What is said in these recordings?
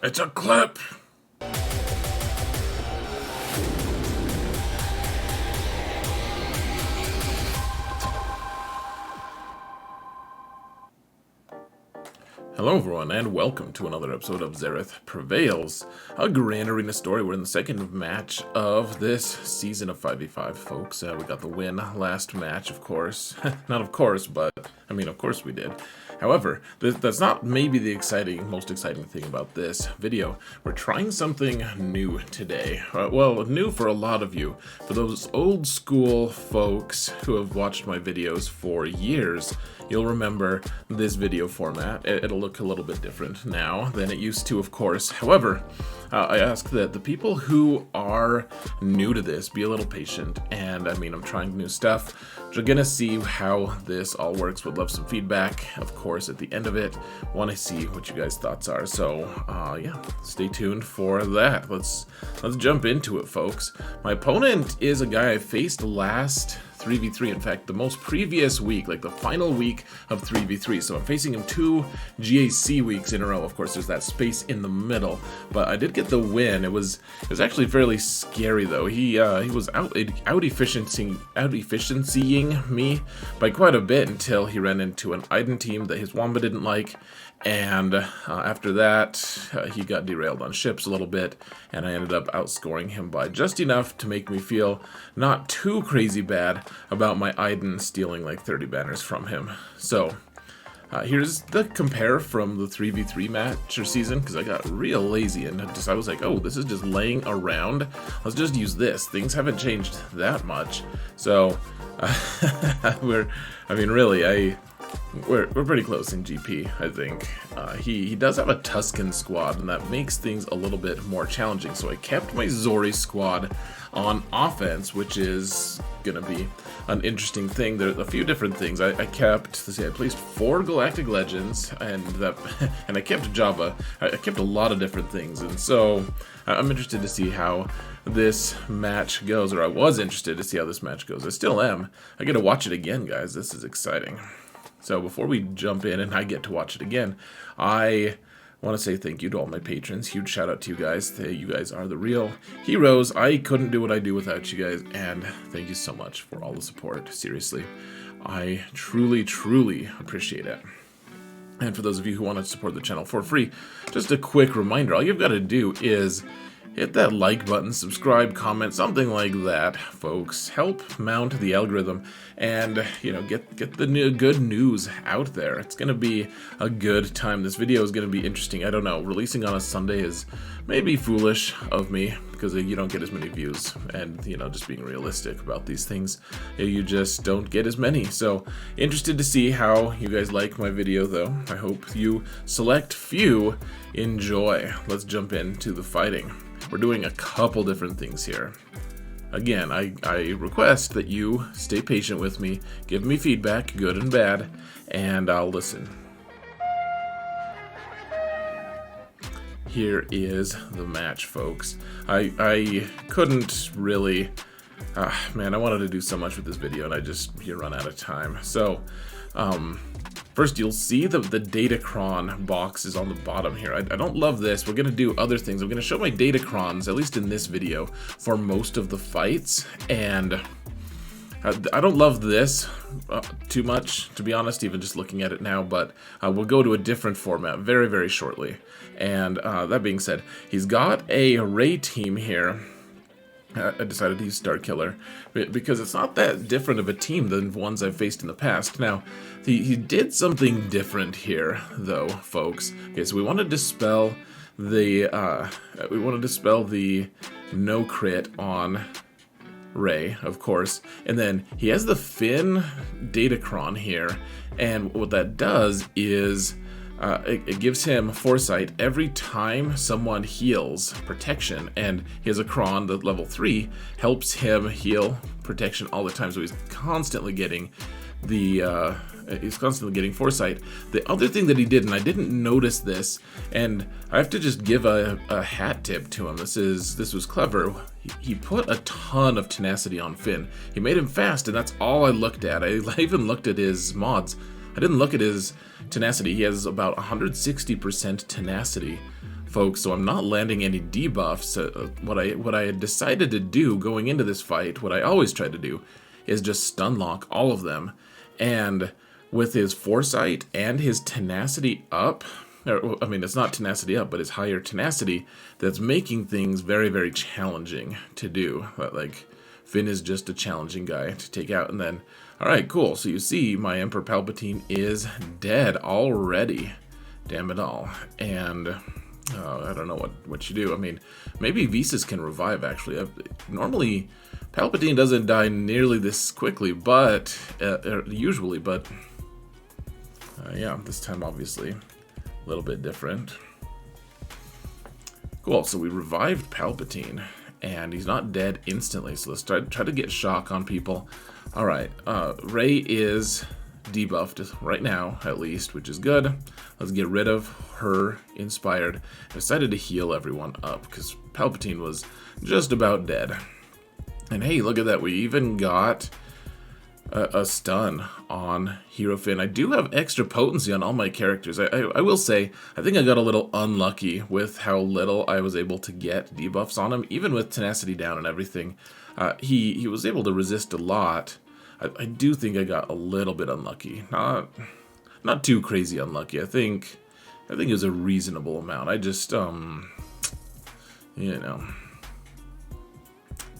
It's a clip! Hello everyone, and welcome to another episode of Xaereth Prevails, a Grand Arena story. We're in the second match of this season of 5v5, folks. We got the win last match, of course. Not of course, but, I mean, of course we did. However, that's not maybe the most exciting thing about this video. We're trying something new today. Well, new for a lot of you. For those old school folks who have watched my videos for years, you'll remember this video format. It'll look a little bit different now than it used to, of course. However, I ask that the people who are new to this be a little patient, and I mean, I'm trying new stuff. You're gonna see how this all works. Would love some feedback, of course, at the end of it. Want to see what you guys' thoughts are. So, yeah, stay tuned for that. Let's jump into it, folks. My opponent is a guy I faced last 3v3, in fact, the most previous week, like the final week of 3v3. So I'm facing him 2 GAC weeks in a row. Of course, there's that space in the middle, but I did get the win. It was actually fairly scary though. He was out efficiencying me by quite a bit until he ran into an Iden team that his Wamba didn't like. And after that, he got derailed on ships a little bit, and I ended up outscoring him by just enough to make me feel not too crazy bad about my Iden stealing like 30 banners from him. So, here's the compare from the 3v3 match or season, because I got real lazy and I was like, oh, this is just laying around. Let's just use this. Things haven't changed that much. So, we're pretty close in GP, I think. He does have a Tuscan squad, and that makes things a little bit more challenging. So I kept my Zori squad on offense, which is gonna be an interesting thing. There are a few different things. I placed 4 Galactic Legends, and I kept Java. I kept a lot of different things, and so I'm interested to see how this match goes, or I was interested to see how this match goes. I still am. I get to watch it again, guys. This is exciting. So before we jump in and I get to watch it again, I want to say thank you to all my patrons. Huge shout out to you guys. You guys are the real heroes. I couldn't do what I do without you guys, and thank you so much for all the support. Seriously, I truly, truly appreciate it. And for those of you who want to support the channel for free, just a quick reminder, all you've got to do is hit that like button, subscribe, comment, something like that, folks. Help mount the algorithm and, you know, get the good news out there. It's going to be a good time. This video is going to be interesting. I don't know, releasing on a Sunday is maybe foolish of me because you don't get as many views. And, you know, just being realistic about these things, you just don't get as many. So, interested to see how you guys like my video, though. I hope you select few enjoy. Let's jump into the fighting. We're doing a couple different things here. Again, I request that you stay patient with me, give me feedback, good and bad, and I'll listen. Here is the match, folks. I couldn't really... man, I wanted to do so much with this video, and you run out of time. So, first, you'll see the Datacron box is on the bottom here. I don't love this. We're going to do other things. I'm going to show my Datacrons, at least in this video, for most of the fights. And I don't love this too much, to be honest, even just looking at it now. But we'll go to a different format very, very shortly. And that being said, he's got a Ray team here. I decided to use Starkiller because it's not that different of a team than ones I've faced in the past. Now, he did something different here, though, folks. Okay, so we want to dispel the no crit on Ray, of course, and then he has the Finn Datacron here, and what that does is it gives him foresight every time someone heals protection, and he has a Kron that level 3 helps him heal protection all the time, so he's constantly getting foresight. The other thing that he did, and I didn't notice this, and I have to just give a hat tip to him. This was clever. He put a ton of tenacity on Finn. He made him fast, and that's all I looked at. I even looked at his mods. I didn't look at his tenacity. He has about 160% tenacity, folks, so I'm not landing any debuffs. What I had decided to do going into this fight, what I always try to do, is just stun lock all of them. And with his foresight and his tenacity up, I mean, it's not tenacity up, but it's higher tenacity, that's making things very, very challenging to do. Like, Finn is just a challenging guy to take out. And then, alright, cool. So you see, my Emperor Palpatine is dead already. Damn it all. And I don't know what you do. I mean, maybe Visas can revive, actually. Normally, Palpatine doesn't die nearly this quickly, but usually, but yeah, this time obviously a little bit different. Cool, so we revived Palpatine, and he's not dead instantly, so let's try to get shock on people. Alright, Rey is debuffed right now, at least, which is good. Let's get rid of her inspired. I decided to heal everyone up, because Palpatine was just about dead. And hey, look at that, we even got a stun on Hero Finn. I do have extra potency on all my characters. I will say, I think I got a little unlucky with how little I was able to get debuffs on him. Even with tenacity down and everything, he was able to resist a lot. I do think I got a little bit unlucky. Not too crazy unlucky. I think it was a reasonable amount. I just, you know,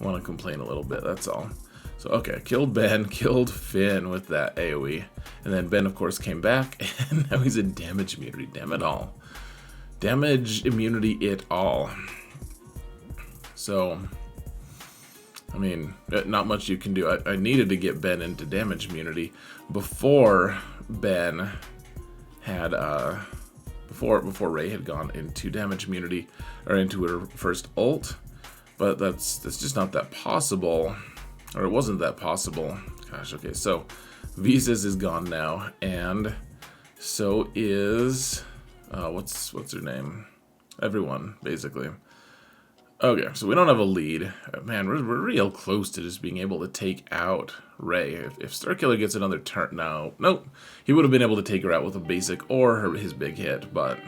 want to complain a little bit, that's all. So, okay, killed Ben, killed Finn with that AoE. And then Ben, of course, came back, and now he's in damage immunity. Damn it all. Damage immunity it all. So, I mean, not much you can do. I needed to get Ben into damage immunity before Ben had, before Rey had gone into damage immunity, or into her first ult. But that's just not that possible. Or it wasn't that possible. Gosh, okay, so Visas is gone now, and so is what's her name? Everyone, basically. Okay, so we don't have a lead. Man, we're real close to just being able to take out Rey. If Starkiller gets another turn, nope, he would have been able to take her out with a basic or his big hit, but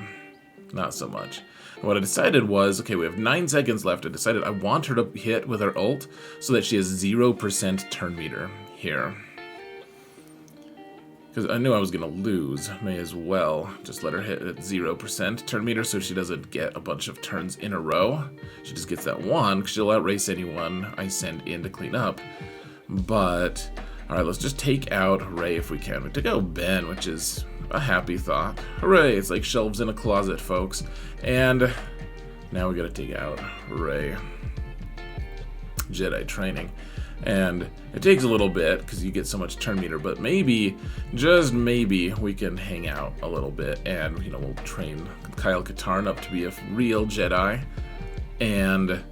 not so much. What I decided was, okay, we have 9 seconds left. I decided I want her to hit with her ult so that she has 0% turn meter here. Because I knew I was going to lose. May as well just let her hit at 0% turn meter so she doesn't get a bunch of turns in a row. She just gets that one, because she'll outrace anyone I send in to clean up. But, alright, let's just take out Rey if we can. We took out Ben, which is a happy thought. Hooray, it's like shelves in a closet, folks. And now we gotta take out Rey. Jedi training. And it takes a little bit because you get so much turn meter, but maybe, just maybe, we can hang out a little bit and, you know, we'll train Kyle Katarn up to be a real Jedi. And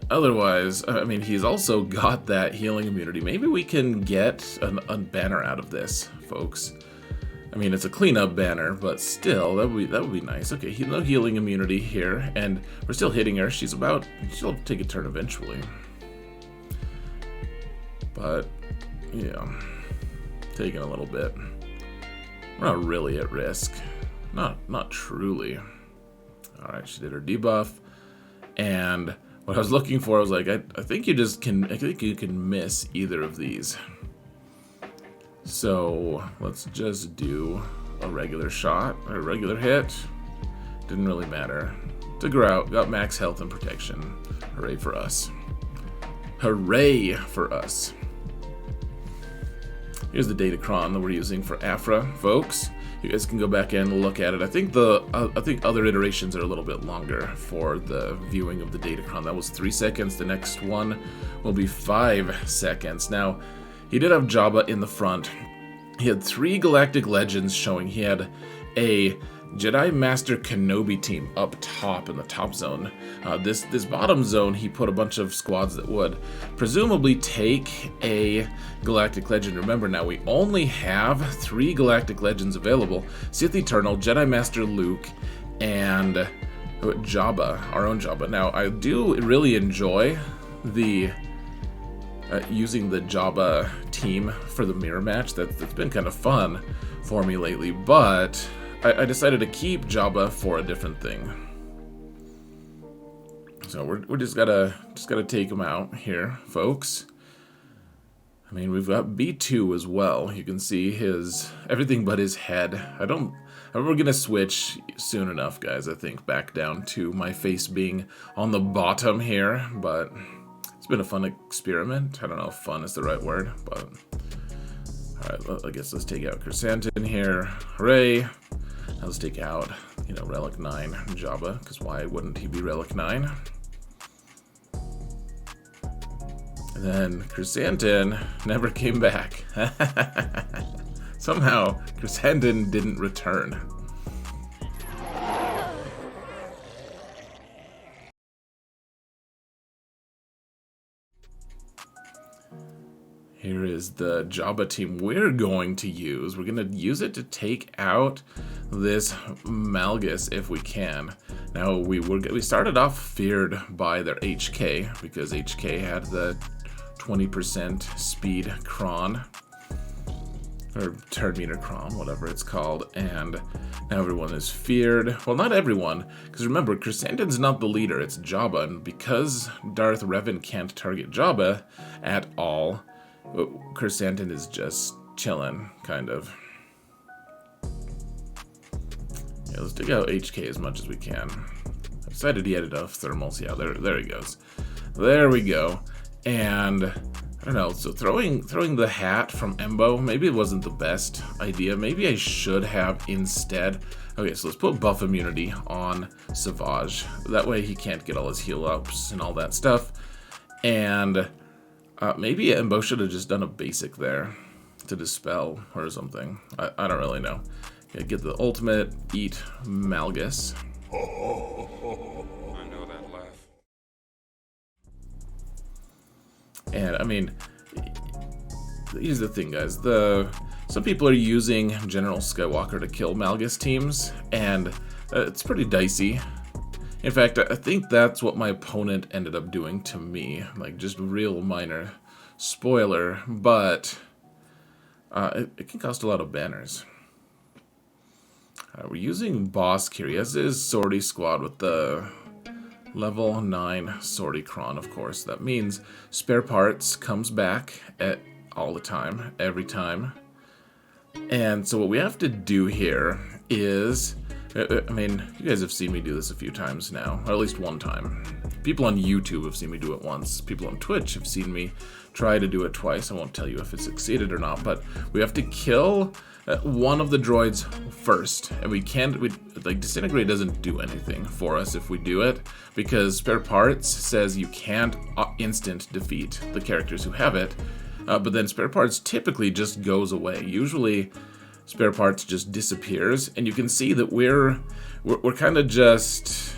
otherwise, I mean, he's also got that healing immunity. Maybe we can get a banner out of this, folks. I mean, it's a cleanup banner, but still, that would be nice. Okay, no healing immunity here, and we're still hitting her. She'll take a turn eventually. But, yeah, taking a little bit. We're not really at risk. Not truly. Alright, she did her debuff, and what I was looking for, I was like, I think you can miss either of these. So let's just do a regular shot, or a regular hit. Didn't really matter. Took her out, got max health and protection. Hooray for us. Hooray for us. Here's the datacron that we're using for Afra, folks. You guys can go back and look at it. I think other iterations are a little bit longer for the viewing of the datacron. That was 3 seconds. The next one will be 5 seconds. Now, he did have Jabba in the front. He had 3 Galactic Legends showing. He had a Jedi Master Kenobi team up top in the top zone. This bottom zone, he put a bunch of squads that would presumably take a Galactic Legend. Remember now, we only have 3 Galactic Legends available. Sith Eternal, Jedi Master Luke, and Jabba, our own Jabba. Now, I do really enjoy the using the Jabba team for the mirror match. That's been kind of fun. for me lately, but I decided to keep Jabba for a different thing. So we're just gotta take him out here, folks. I mean, we've got B2 as well. You can see his everything but his head. We're gonna switch soon enough, guys. I think back down to my face being on the bottom here, but it's been a fun experiment. I don't know if fun is the right word, but all right. I guess let's take out Chrysanthemum here. Hooray! Now let's take out, you know, Relic 9 Jabba, because why wouldn't he be Relic 9? And then Chrysanthemum never came back. Somehow, Chrysanthemum didn't return. Here is the Jabba team we're going to use. We're going to use it to take out this Malgus if we can. Now, we started off feared by their HK, because HK had the 20% speed cron, or turn meter cron, whatever it's called, and now everyone is feared. Well, not everyone, because remember, Chrysanthemum's not the leader, it's Jabba, and because Darth Revan can't target Jabba at all, Chrysanthemum is just chilling, kind of. Yeah, let's dig out HK as much as we can. I decided he had enough thermals. Yeah, there he goes. There we go. And I don't know, so throwing the hat from Embo, maybe it wasn't the best idea. Maybe I should have instead. Okay, so let's put buff immunity on Savage. That way he can't get all his heal ups and all that stuff. And maybe Embo should have just done a basic there to dispel or something. I don't really know. Yeah, get the ultimate, eat Malgus. I know that laugh. And I mean, here's the thing, guys. Some people are using General Skywalker to kill Malgus teams, and it's pretty dicey. In fact, I think that's what my opponent ended up doing to me. Like, just real minor spoiler, but it can cost a lot of banners. We're using Bosk here. He has his sortie squad with the level 9 sortie cron, of course. That means spare parts comes back all the time, every time. And so what we have to do here is, I mean, you guys have seen me do this a few times now, or at least one time. People on YouTube have seen me do it once. People on Twitch have seen me try to do it twice. I won't tell you if it succeeded or not, but we have to kill one of the droids first, and like, Disintegrate doesn't do anything for us if we do it, because Spare Parts says you can't instant defeat the characters who have it, but then Spare Parts typically just goes away. Usually Spare Parts just disappears, and you can see that we're kind of just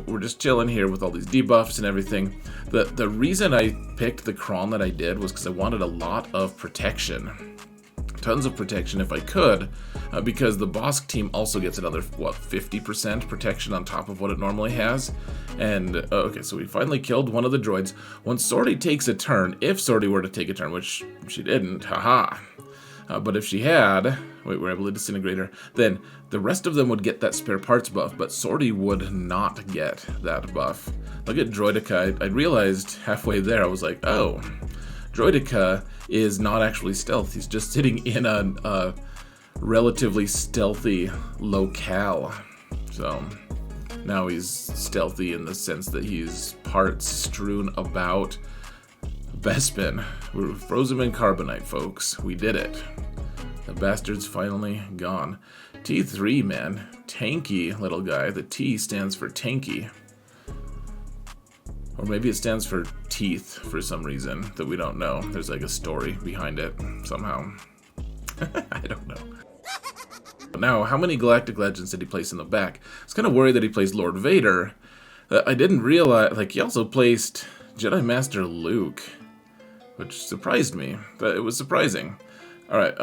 we're just chilling here with all these debuffs and everything. The reason I picked the cron that I did was because I wanted a lot of protection. Tons of protection if I could, because the Bosk team also gets another, what, 50% protection on top of what it normally has. And, okay, so we finally killed one of the droids. When Sortie takes a turn, if Sortie were to take a turn, which she didn't, haha. But if she had, we were able to disintegrate her, then the rest of them would get that spare parts buff, but Sortie would not get that buff. Look at Droideka. I realized halfway there, I was like, oh, Droideka is not actually stealth. He's just sitting in a relatively stealthy locale. So now he's stealthy in the sense that he's parts strewn about. Bespin. We froze him in carbonite, folks. We did it. The bastard's finally gone. T3, man. Tanky little guy. The T stands for tanky. Or maybe it stands for teeth for some reason that we don't know. There's like a story behind it somehow. I don't know. Now, how many Galactic Legends did he place in the back? I was kind of worried that he placed Lord Vader. I didn't realize, like, he also placed Jedi Master Luke, which surprised me. It was surprising. Alright,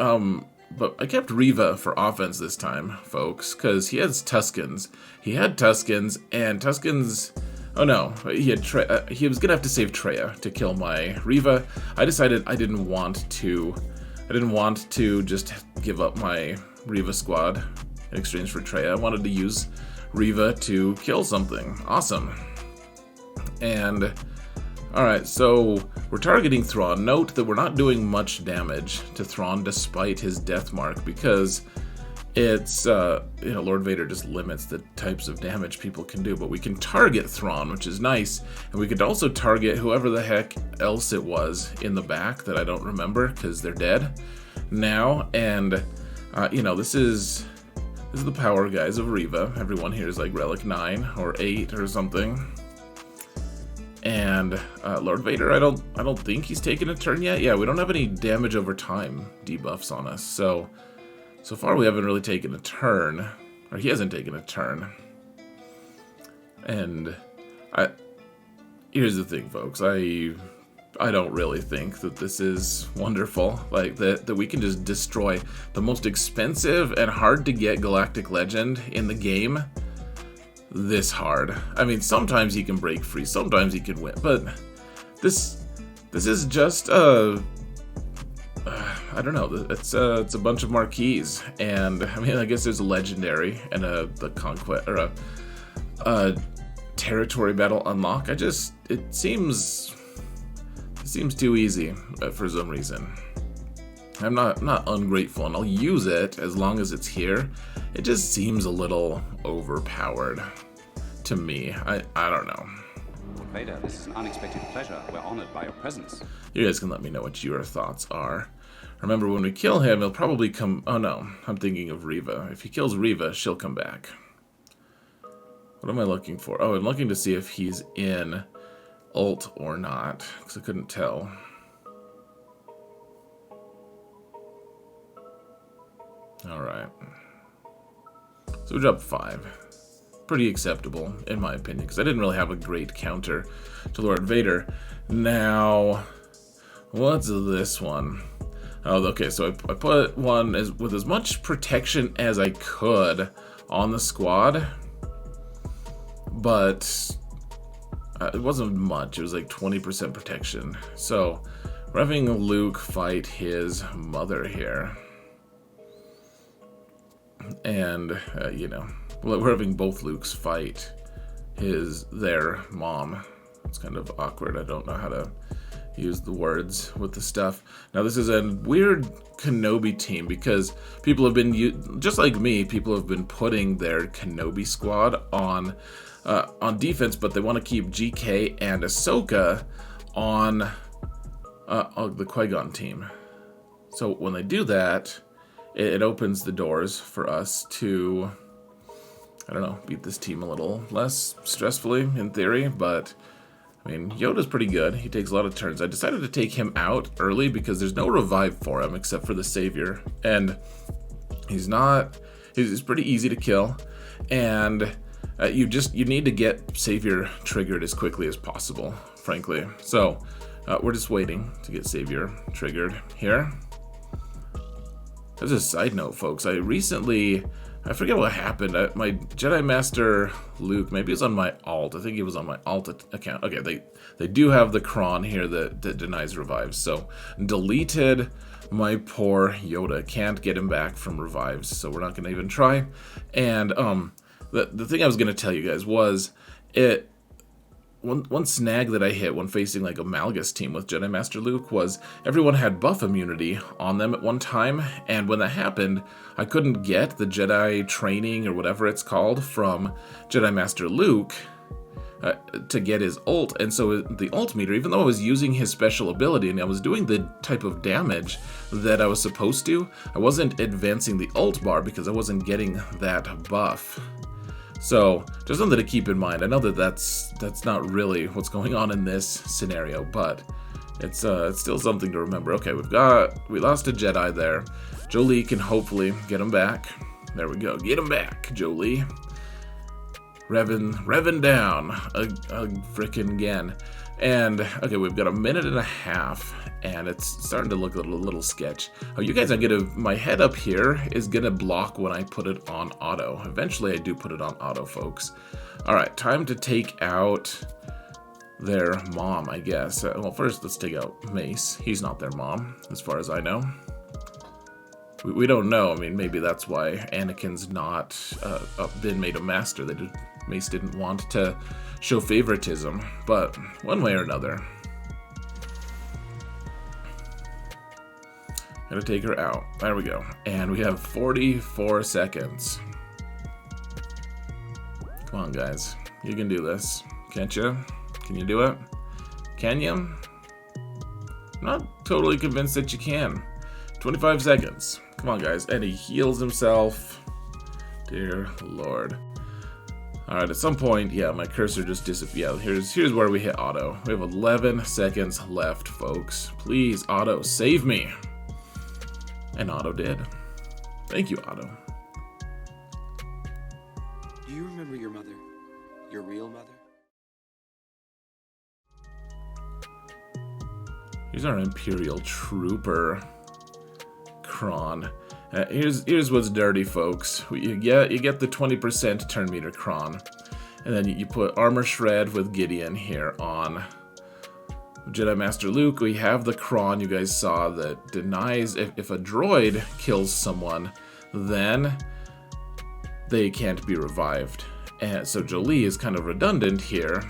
but I kept Reva for offense this time, folks, because he has Tuskens. He had Tuskens, and Tuskens... Oh no, he was gonna have to save Traya to kill my Reva. I decided I didn't want to just give up my Riva squad in exchange for Treya. I wanted to use Riva to kill something. Awesome. And alright, so we're targeting Thrawn. Note that we're not doing much damage to Thrawn despite his death mark, because it's, Lord Vader just limits the types of damage people can do, but we can target Thrawn, which is nice, and we could also target whoever the heck else it was in the back that I don't remember, because they're dead now, and, this is the power, guys, of Riva. Everyone here is like Relic 9 or 8 or something. And Lord Vader, I don't think he's taken a turn yet. Yeah, we don't have any damage over time debuffs on us, so far we haven't really taken a turn, or he hasn't taken a turn. And here's the thing, folks. I don't really think that this is wonderful. Like that we can just destroy the most expensive and hard to get Galactic Legend in the game this hard. I mean, sometimes he can break free, sometimes he can win, but this is just I don't know. It's a bunch of marquees, and I mean, I guess there's a legendary and the conquest or a territory battle unlock. It seems too easy for some reason. I'm not ungrateful, and I'll use it as long as it's here. It just seems a little overpowered to me. I don't know. Vader, this is an unexpected pleasure. We're honored by your presence. You guys can let me know what your thoughts are. Remember, when we kill him, he'll probably come... Oh no, I'm thinking of Riva. If he kills Riva, she'll come back. What am I looking for? Oh, I'm looking to see if he's in ult or not, because I couldn't tell. Alright. So we dropped 5. Pretty acceptable, in my opinion, because I didn't really have a great counter to Lord Vader. Now, what's this one? Oh, okay, so I put one with as much protection as I could on the squad, but it wasn't much. It was like 20% protection. So we're having Luke fight his mother here. And, we're having both Lukes fight their mom. It's kind of awkward. I don't know how to use the words with the stuff. Now, this is a weird Kenobi team because people have been, just like me, people have been putting their Kenobi squad on defense, but they want to keep GK and Ahsoka on the Qui-Gon team. So when they do that, it opens the doors for us to, I don't know, beat this team a little less stressfully in theory, but I mean, Yoda's pretty good. He takes a lot of turns. I decided to take him out early because there's no revive for him except for the Savior, and he's pretty easy to kill, and you need to get Savior triggered as quickly as possible, frankly. So we're just waiting to get Savior triggered here. As a side note, folks, I forget what happened. My Jedi Master Luke, maybe it's on my alt. I think he was on my alt account. Okay, they do have the cron here that denies revives. So deleted my poor Yoda. Can't get him back from revives, so we're not going to even try. And the thing I was going to tell you guys was one snag that I hit when facing like a Malgus team with Jedi Master Luke was everyone had buff immunity on them at one time, and when that happened, I couldn't get the Jedi training or whatever it's called from Jedi Master Luke to get his ult, and so the ult meter, even though I was using his special ability and I was doing the type of damage that I was supposed to, I wasn't advancing the ult bar because I wasn't getting that buff. So, just something to keep in mind. I know that's not really what's going on in this scenario, but it's still something to remember. Okay, we lost a Jedi there. Jolie can hopefully get him back. There we go. Get him back, Jolie. Revving down frickin' again. And, okay, we've got a minute and a half, and it's starting to look a little sketch. Oh, you guys are my head up here is gonna block when I put it on auto. Eventually I do put it on auto, folks. Alright, time to take out their mom, I guess. Well, first let's take out Mace. He's not their mom, as far as I know. We don't know. I mean, maybe that's why Anakin's not been made a master. Mace didn't want to show favoritism, but one way or another. Gotta take her out. There we go. And we have 44 seconds. Come on, guys. You can do this. Can't you? Can you do it? Can you? I'm not totally convinced that you can. 25 seconds. Come on, guys. And he heals himself. Dear Lord. Alright, at some point, yeah, my cursor just disappeared. Yeah, here's where we hit auto. We have 11 seconds left, folks. Please, auto, save me. And auto did. Thank you, auto. Do you remember your mother? Your real mother? Here's our Imperial Trooper, Kron. Here's what's dirty, folks. You get the 20% turn meter Kron, and then you put Armor Shred with Gideon here on Jedi Master Luke. We have the Kron you guys saw that denies if a droid kills someone, then they can't be revived. And so Jolee is kind of redundant here.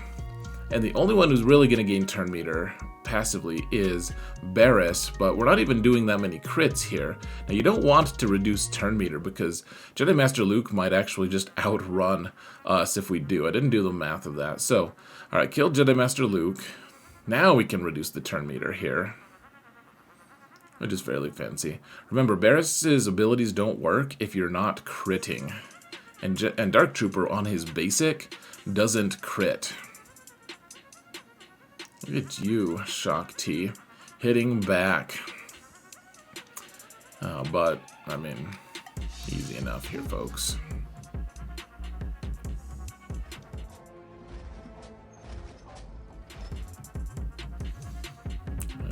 And the only one who's really going to gain turn meter passively is Barriss, but we're not even doing that many crits here. Now, you don't want to reduce turn meter because Jedi Master Luke might actually just outrun us if we do. I didn't do the math of that. So, alright, kill Jedi Master Luke. Now we can reduce the turn meter here, which is fairly fancy. Remember, Barriss's abilities don't work if you're not critting. And Dark Trooper on his basic doesn't crit. Look at you, Shock T, hitting back. But, I mean, easy enough here, folks.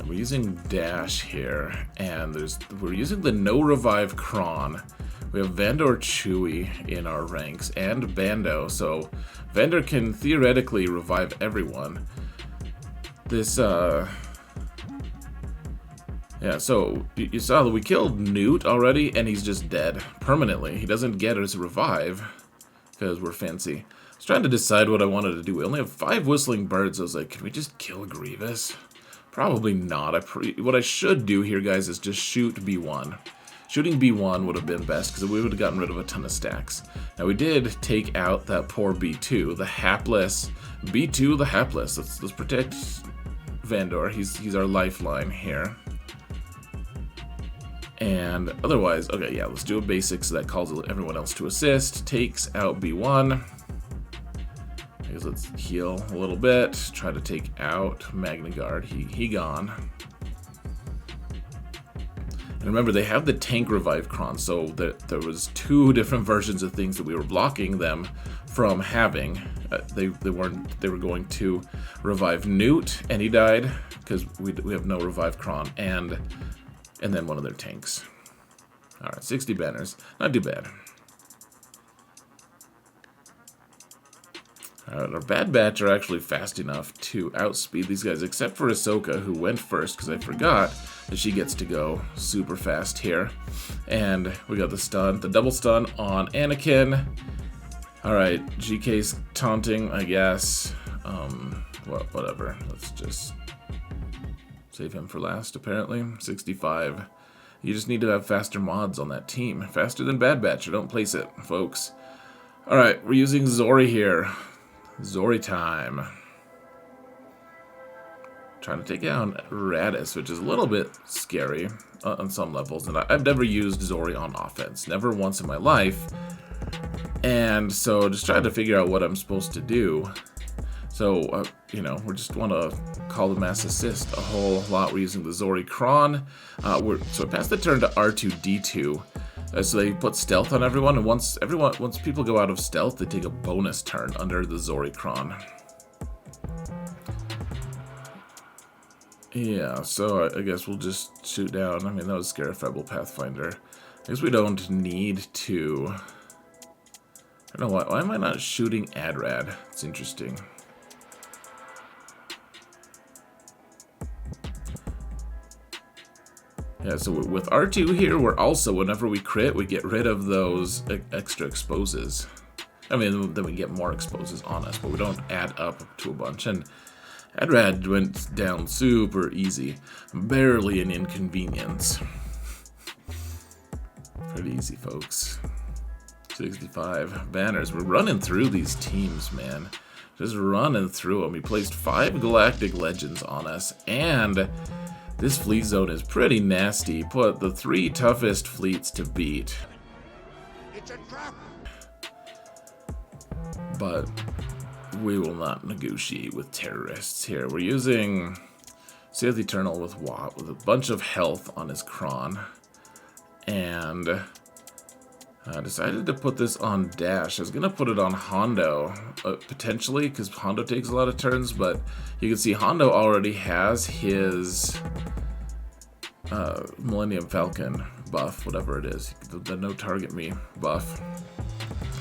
We're using Dash here, and we're using the No Revive Kron. We have Vandor Chewie in our ranks, and Bando, so Vandor can theoretically revive everyone. This, yeah, so you saw that we killed Newt already, and he's just dead permanently. He doesn't get his revive because we're fancy. I was trying to decide what I wanted to do. We only have 5 whistling birds. I was like, can we just kill Grievous? Probably not. What I should do here, guys, is just shoot B1. Shooting B1 would have been best because we would have gotten rid of a ton of stacks. Now, we did take out that poor B2, the hapless. B2, the hapless. Let's protect Vandor. He's our lifeline here. And otherwise, okay, yeah, let's do a basic so that calls everyone else to assist. Takes out B1. I guess let's heal a little bit. Try to take out Magna Guard. He gone. And remember, they have the tank revive Kron, so there was 2 different versions of things that we were blocking them from having. They were going to revive Newt, and he died because we have no revive Kron, and then one of their tanks. All right, 60 banners, not too bad. Alright, our Bad Batch are actually fast enough to outspeed these guys, except for Ahsoka, who went first, because I forgot that she gets to go super fast here. And we got the stun, the double stun on Anakin. Alright, GK's taunting, I guess. Well, whatever. Let's just save him for last, apparently. 65. You just need to have faster mods on that team. Faster than Bad Batch, or don't place it, folks. Alright, we're using Zori here. Zori time. Trying to take down Radis, which is a little bit scary on some levels. And I've never used Zori on offense. Never once in my life. And so just trying to figure out what I'm supposed to do. So, you know, we just want to call the mass assist a whole lot. We're using the Zori Kron. So I passed the turn to R2-D2. So they put stealth on everyone, and once people go out of stealth, they take a bonus turn under the Zori Kron. Yeah, so I guess we'll just shoot down. I mean, that was Xaereth Rebel Pathfinder. I guess we don't need to. I don't know why am I not shooting ADRAD? It's interesting. Yeah, so with R2 here, we're also, whenever we crit, we get rid of those extra exposes. I mean, then we get more exposes on us, but we don't add up to a bunch. And ADRAD went down super easy. Barely an inconvenience. Pretty easy, folks. 65 banners. We're running through these teams, man. Just running through them. He placed 5 Galactic Legends on us, and this fleet zone is pretty nasty. Put the 3 toughest fleets to beat. It's a trap. But we will not negotiate with terrorists here. We're using Xaereth Eternal with Watt with a bunch of health on his Kron. And I decided to put this on Dash. I was going to put it on Hondo, potentially, because Hondo takes a lot of turns, but you can see Hondo already has his Millennium Falcon buff, whatever it is, the no target me buff.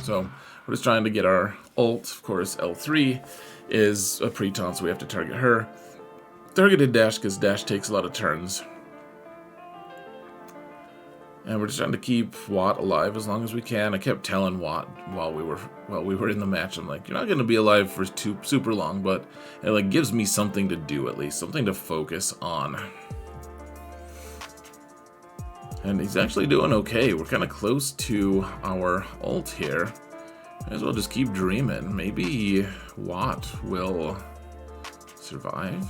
So we're just trying to get our ult. Of course, L3 is a pre-taunt, so we have to target her. Targeted Dash because Dash takes a lot of turns. And we're just trying to keep Watt alive as long as we can. I kept telling Watt while we were in the match, I'm like, you're not going to be alive for super long, but it like gives me something to do, at least something to focus on. And he's actually doing okay. We're kind of close to our ult here. Might as well just keep dreaming. Maybe Watt will survive.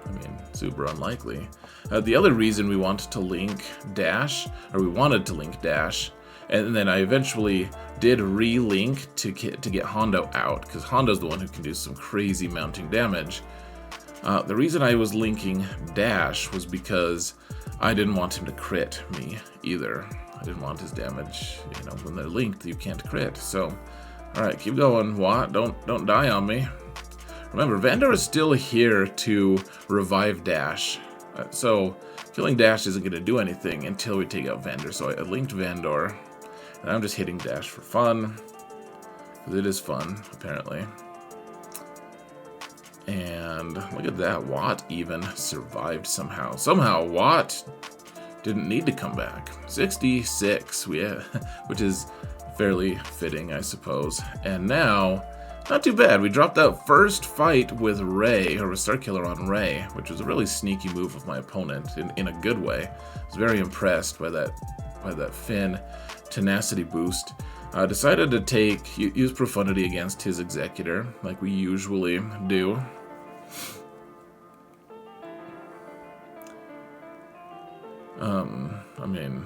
I mean, super unlikely. The other reason we want to link Dash, or we wanted to link Dash, and then I eventually did re-link to get Hondo out, because Hondo's the one who can do some crazy mounting damage. The reason I was linking Dash was because I didn't want him to crit me either. I didn't want his damage, you know, when they're linked, you can't crit. So, alright, keep going, Watt. Don't die on me. Remember, Vandor is still here to revive Dash. So, killing Dash isn't going to do anything until we take out Vandor. So I linked Vandor. And I'm just hitting Dash for fun. Because it is fun, apparently. And look at that. Watt even survived somehow. Somehow, Watt didn't need to come back. 66, which is fairly fitting, I suppose. And now, not too bad. We dropped that first fight with Ray, or with Starkiller on Ray, which was a really sneaky move of my opponent in a good way. I was very impressed by that Finn tenacity boost. I decided to use Profundity against his Executor, like we usually do. I mean,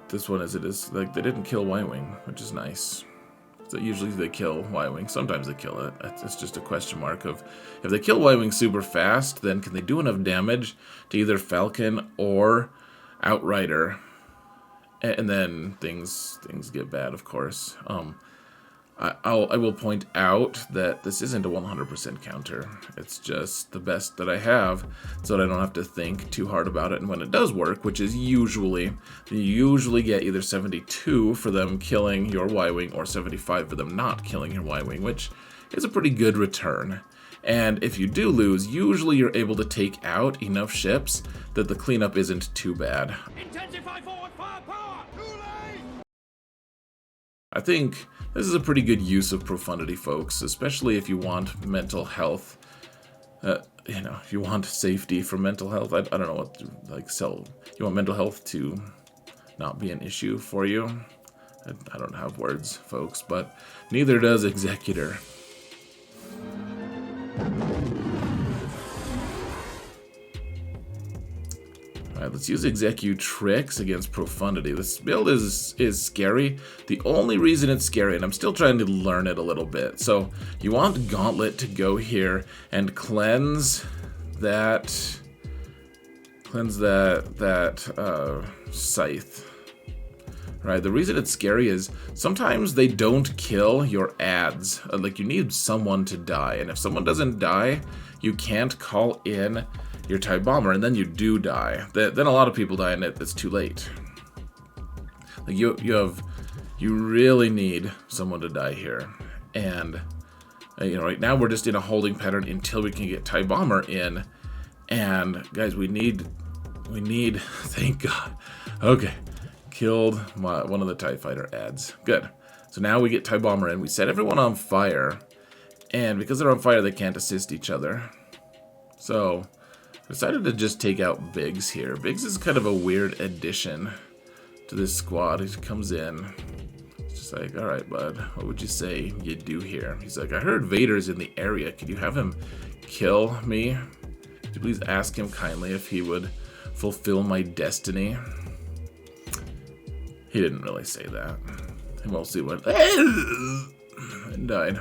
this one is like they didn't kill Y-Wing, which is nice. So usually they kill Y-Wing. Sometimes they kill it. It's just a question mark of if they kill Y-Wing super fast, then can they do enough damage to either Falcon or Outrider? And then things get bad, of course. I will point out that this isn't a 100% counter. It's just the best that I have, so that I don't have to think too hard about it. And when it does work, which is you usually get either 72 for them killing your Y-Wing or 75 for them not killing your Y-Wing, which is a pretty good return. And if you do lose, usually you're able to take out enough ships that the cleanup isn't too bad. Intensify forward firepower! Too late! I think this is a pretty good use of Profundity, folks, especially if you want mental health. You know, if you want safety for mental health. I don't know what to, like, sell. You want mental health to not be an issue for you. I don't have words, folks, but neither does Executor. Alright, let's use Executrix against Profundity. This build is scary. The only reason it's scary, and I'm still trying to learn it a little bit. So, you want Gauntlet to go here and cleanse that Scythe. Right, the reason it's scary is sometimes they don't kill your ads. Like, you need someone to die, and if someone doesn't die, you can't call in your TIE Bomber, and then you do die. Then a lot of people die, and it's too late. Like, you really need someone to die here, and you know, right now we're just in a holding pattern until we can get TIE Bomber in, And guys, we need, thank God. Okay, killed one of the TIE fighter ads. Good. So now we get TIE bomber in. We set everyone on fire, and because they're on fire, they can't assist each other. So I decided to just take out Biggs here. Biggs is kind of a weird addition to this squad. He comes in. It's just like, all right, bud, what would you say you do here? He's like, I heard Vader's in the area. Could you have him kill me? Could you please ask him kindly if he would fulfill my destiny? He didn't really say that. He mostly went and died.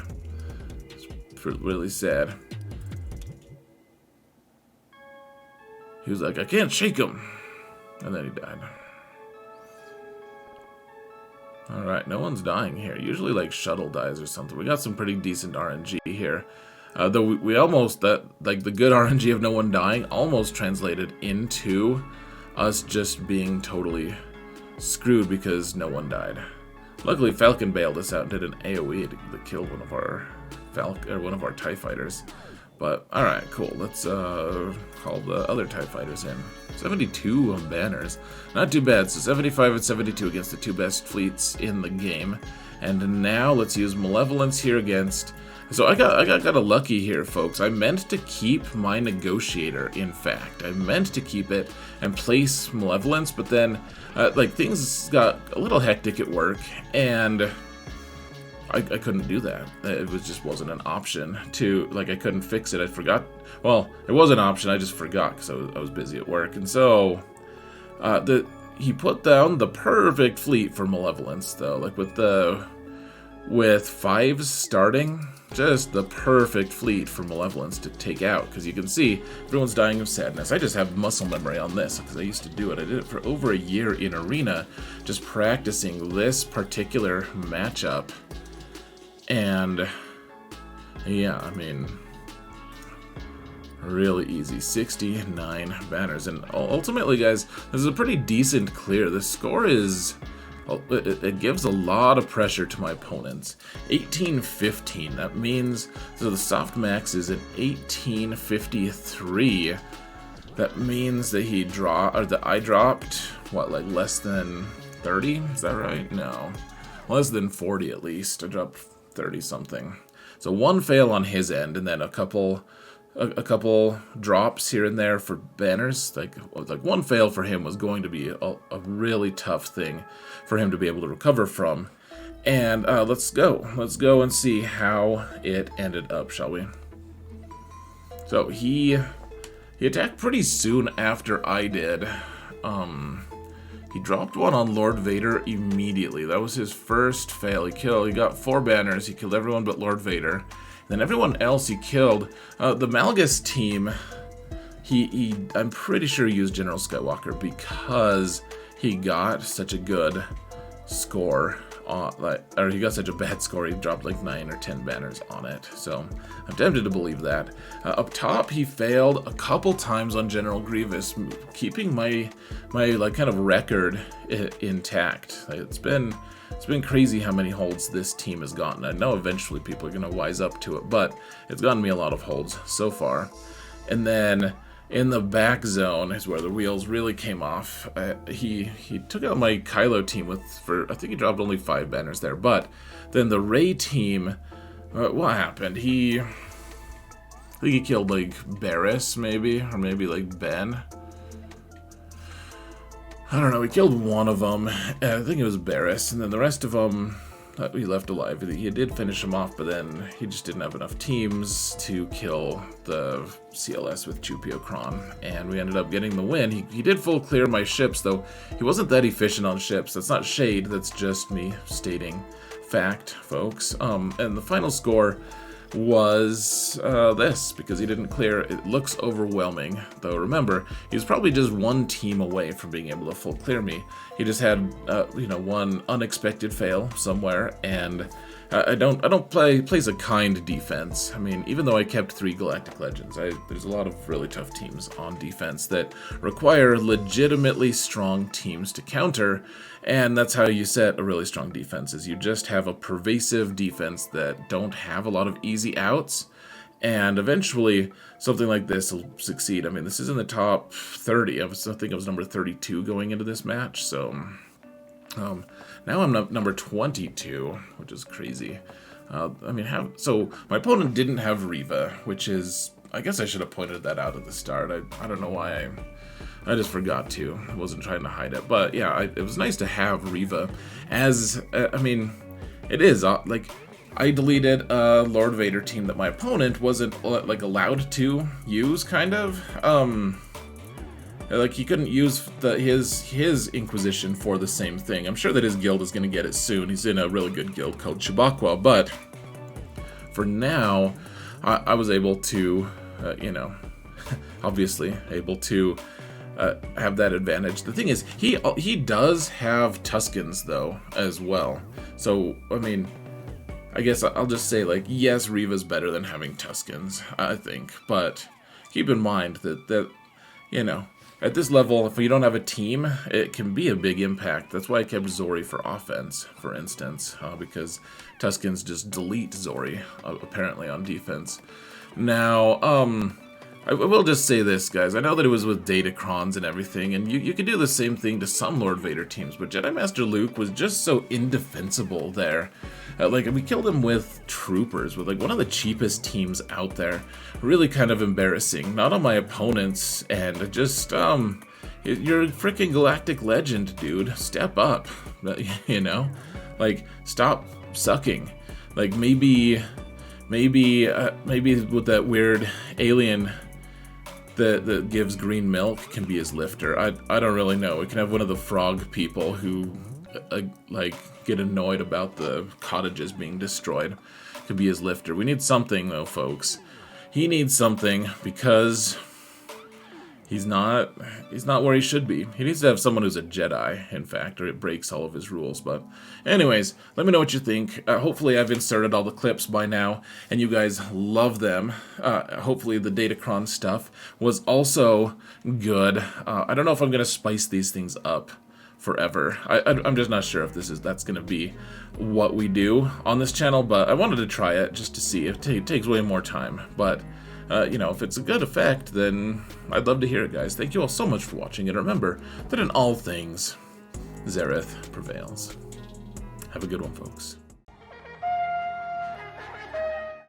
It's really sad. He was like, I can't shake him. And then he died. Alright, no one's dying here. Usually like shuttle dies or something. We got some pretty decent RNG here. Though we almost, the good RNG of no one dying almost translated into us just being totally screwed because no one died. Luckily, Falcon bailed us out and did an AoE to kill one of our TIE fighters. But alright, cool. Let's call the other TIE fighters in. 72 banners. Not too bad. So 75 and 72 against the two best fleets in the game. And now let's use Malevolence here against. So I got kind of lucky here, folks. I meant to keep my Negotiator, in fact. I meant to keep it and place Malevolence, but then, things got a little hectic at work, and I couldn't do that. It just wasn't an option to, I couldn't fix it. I forgot. Well, it was an option, I just forgot because I was busy at work. And so, he put down the perfect fleet for Malevolence, though. With fives starting, just the perfect fleet for Malevolence to take out. Because you can see, everyone's dying of sadness. I just have muscle memory on this, because I used to do it. I did it for over a year in Arena, just practicing this particular matchup. And, yeah, I mean, really easy. 69 banners. And ultimately, guys, this is a pretty decent clear. The score is, it gives a lot of pressure to my opponents. 1815. That means, so the soft max is at 1853. That means that I dropped, what, less than 30? Is that right? No. Less than 40 at least. I dropped 30 something. So one fail on his end, and then a couple drops here and there for banners. Like one fail for him was going to be a really tough thing for him to be able to recover from. And let's go and see how it ended up, shall we? So he attacked pretty soon after I did. He dropped one on Lord Vader immediately. That was his first fail. He got 4 banners. He killed everyone but Lord Vader. Then everyone else he killed. The Malgus team, I'm pretty sure he used General Skywalker because he got such a good score. Or he got such a bad score, he dropped 9 or 10 banners on it. So I'm tempted to believe that. Up top, he failed a couple times on General Grievous, keeping my kind of record intact. It's been crazy how many holds this team has gotten. I know eventually people are going to wise up to it, but it's gotten me a lot of holds so far. And then in the back zone is where the wheels really came off. He took out my Kylo team I think he dropped only 5 banners there. But then the Rey team, what happened? I think he killed Barriss maybe, or maybe Ben. I don't know, he killed one of them. I think it was Barriss, and then the rest of them he left alive. He did finish him off, but then he just didn't have enough teams to kill the CLS with Chupio Kron, and we ended up getting the win. He did full clear my ships, though he wasn't that efficient on ships. That's not shade, that's just me stating fact, folks. And the final score was this, because he didn't clear. It looks overwhelming, though remember, he was probably just one team away from being able to full clear me. He just had one unexpected fail somewhere, and I don't plays a kind defense. I mean, even though I kept 3 Galactic Legends, there's a lot of really tough teams on defense that require legitimately strong teams to counter, and that's how you set a really strong defense, is you just have a pervasive defense that don't have a lot of easy outs, And eventually, something like this will succeed. I mean, this is in the top 30. I think I was number 32 going into this match. So now I'm number 22, which is crazy. I mean, so my opponent didn't have Riva, which is, I guess I should have pointed that out at the start. I don't know why I just forgot to. I wasn't trying to hide it. But yeah, it was nice to have Riva as, I mean, it is, like, I deleted a Lord Vader team that my opponent wasn't, like, allowed to use, kind of. Like, he couldn't use his Inquisition for the same thing. I'm sure that his guild is going to get it soon. He's in a really good guild called Chibakwa, but for now, I was able to, you know, obviously able to have that advantage. The thing is, he does have Tuscans, though, as well. So, I mean, I guess I'll just say, like, yes, Riva's better than having Tuscans, I think. But keep in mind that you know, at this level, if you don't have a team, it can be a big impact. That's why I kept Zori for offense, for instance, because Tuscans just delete Zori, apparently, on defense. Now, I will just say this, guys. I know that it was with Datacrons and everything, and you could do the same thing to some Lord Vader teams, but Jedi Master Luke was just so indefensible there. Like, we killed him with troopers, with, like, one of the cheapest teams out there. Really kind of embarrassing. Not on my opponent's end. Just, you're a freaking galactic legend, dude. Step up. You know? Like, stop sucking. Like, maybe with that weird alien that gives green milk can be his lifter. I don't really know. We can have one of the frog people who like get annoyed about the cottages being destroyed. Could be his lifter. We need something, though, folks. He needs something because he's not where he should be. He needs to have someone who's a Jedi, in fact, or it breaks all of his rules. But anyways, let me know what you think. Hopefully I've inserted all the clips by now, and you guys love them. Hopefully the Datacron stuff was also good. I don't know if I'm going to spice these things up forever. I'm just not sure if that's going to be what we do on this channel, but I wanted to try it just to see. It takes way more time, but you know, if it's a good effect, then I'd love to hear it, guys. Thank you all so much for watching, and remember that in all things, Xaereth prevails. Have a good one, folks.